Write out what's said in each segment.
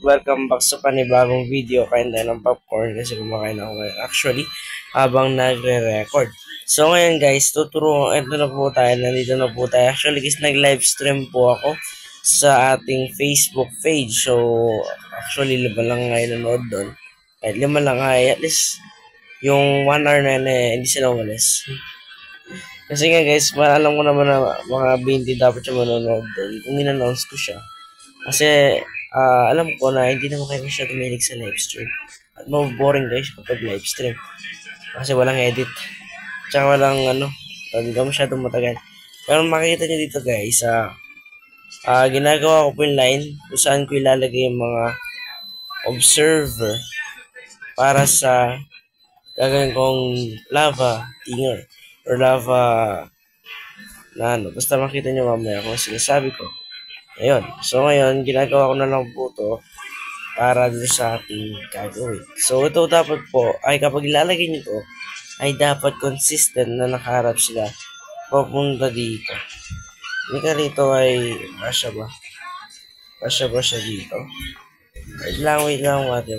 welcome back sa panibagong video. Kain tayo ng popcorn kasi kumakain ako ngayon. Actually, habang nagre-record. So ngayon guys, ito na po tayo, nandito na po tayo. Actually guys, nag-live stream po ako sa ating Facebook page. So, actually, 5 lang nga nanood doon. Kahit 5 lang nga, at least, yung 1 hour na hindi sila umalis. Kasi nga guys, alam ko naman na mga 20 dapat siya manonood doon kung in-announce ko siya. Kasi alam ko na hindi naman kayo masyadong mahilig sa live stream. At boring guys kapag live stream. Kasi walang edit. Tsaka walang hindi masyadong matagal. Pero makikita nyo dito guys, ginagawa ko po yung line kung saan ko ilalagay yung mga observer para sa gagawin kong lava tinger or lava na basta makita nyo mamaya kung sinasabi ko. Ayun. So, ngayon, ginagawa ko na lang po ito para doon sa ating gagawin. So, ito dapat po, ay kapag ilalagay nyo ito, ay dapat consistent na nakaharap sila papunta dito. Hindi ka rito ay, kasya ba? Kasya ba siya dito? Wait lang, mate.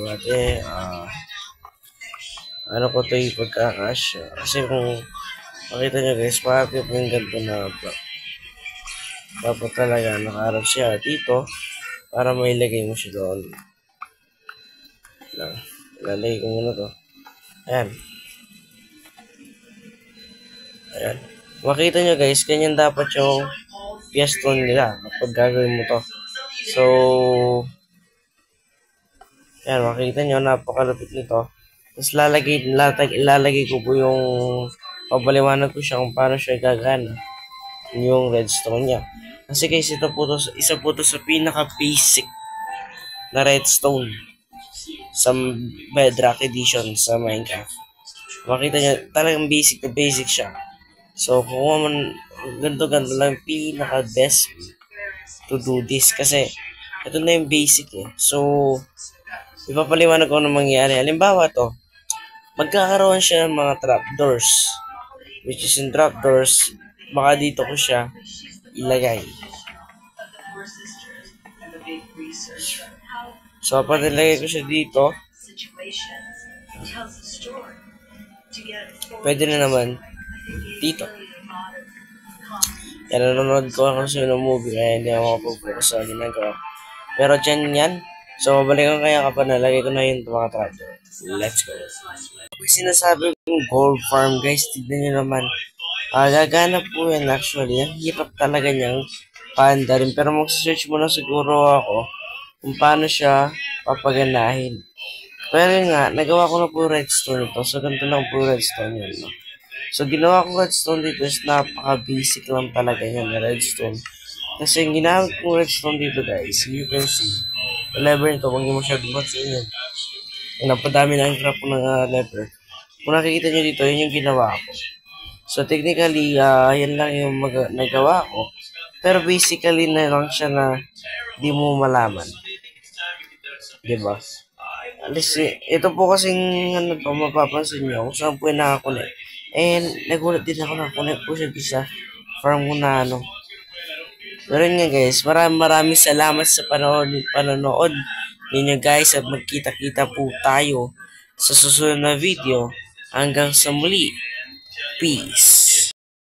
Ano ko ito yung pagkakasya? Kasi kung makita nyo guys, parang yung ganito na dapat talaga nakaharap siya dito para mailagay mo siya doon. Lalagay ko muna to. Ayan. Makita nyo guys, ganyan dapat yung piston nila kapag gagawin mo to. So, ayan, makita nyo, napakalapit nito. Tapos ilalagay ko po yung pabaliwanag ko siya kung paano siya gagana yung redstone niya. Kasi guys, isa po to sa pinaka-basic na redstone sa Bedrock Edition sa Minecraft. Makita nyo, talagang basic na basic siya. So, kung man ganito lang pinaka-best to do this. Kasi, ito na yung basic eh. So, ipapaliwanag ko na mangyayari. Halimbawa to, magkakaroon siya ng mga trapdoors. Which is in trapdoors, baka dito ko siya ilagay. So, kapag nilagay ko siya dito, pwede na naman dito. Yan, nanonood ko ako sa movie kaya hindi ako makapokus sa ginagawa. Pero dyan yan. So, mabalikan kaya kapag nalagay ko na yung mga trapdoor. Let's go. Sinasabi kong gold farm guys, tignan nyo naman. Gagana po yan actually. Ang hirap talaga niyang panda rin. Pero mag-search muna siguro ako kung paano siya papaganahin. Pero yun nga, nagawa ko na po redstone ito. So, ganito lang po redstone yun. No? So, ginawa ko redstone dito is napaka-basic lang talaga yan na redstone. Kasi yung ginamit ko redstone dito guys, you can see, the lever nito, huwag nyo masyadong matsin yun. Napadami na ang crap ko ng lever. Kung nakikita nyo dito, yun yung ginawa ko. So, technically, yan lang yung nagawa ko. Pero basically na lang siya na di mo malaman. Diba? At least, ito po kasing mapapansin nyo kung saan po yung nakakunik. And, nagulat din ako nakakunik po siya sa farm ko na Pero yun nga guys, maraming salamat sa panonood ninyo guys at magkita-kita po tayo sa susunod na video. Hanggang sa muli. Peace.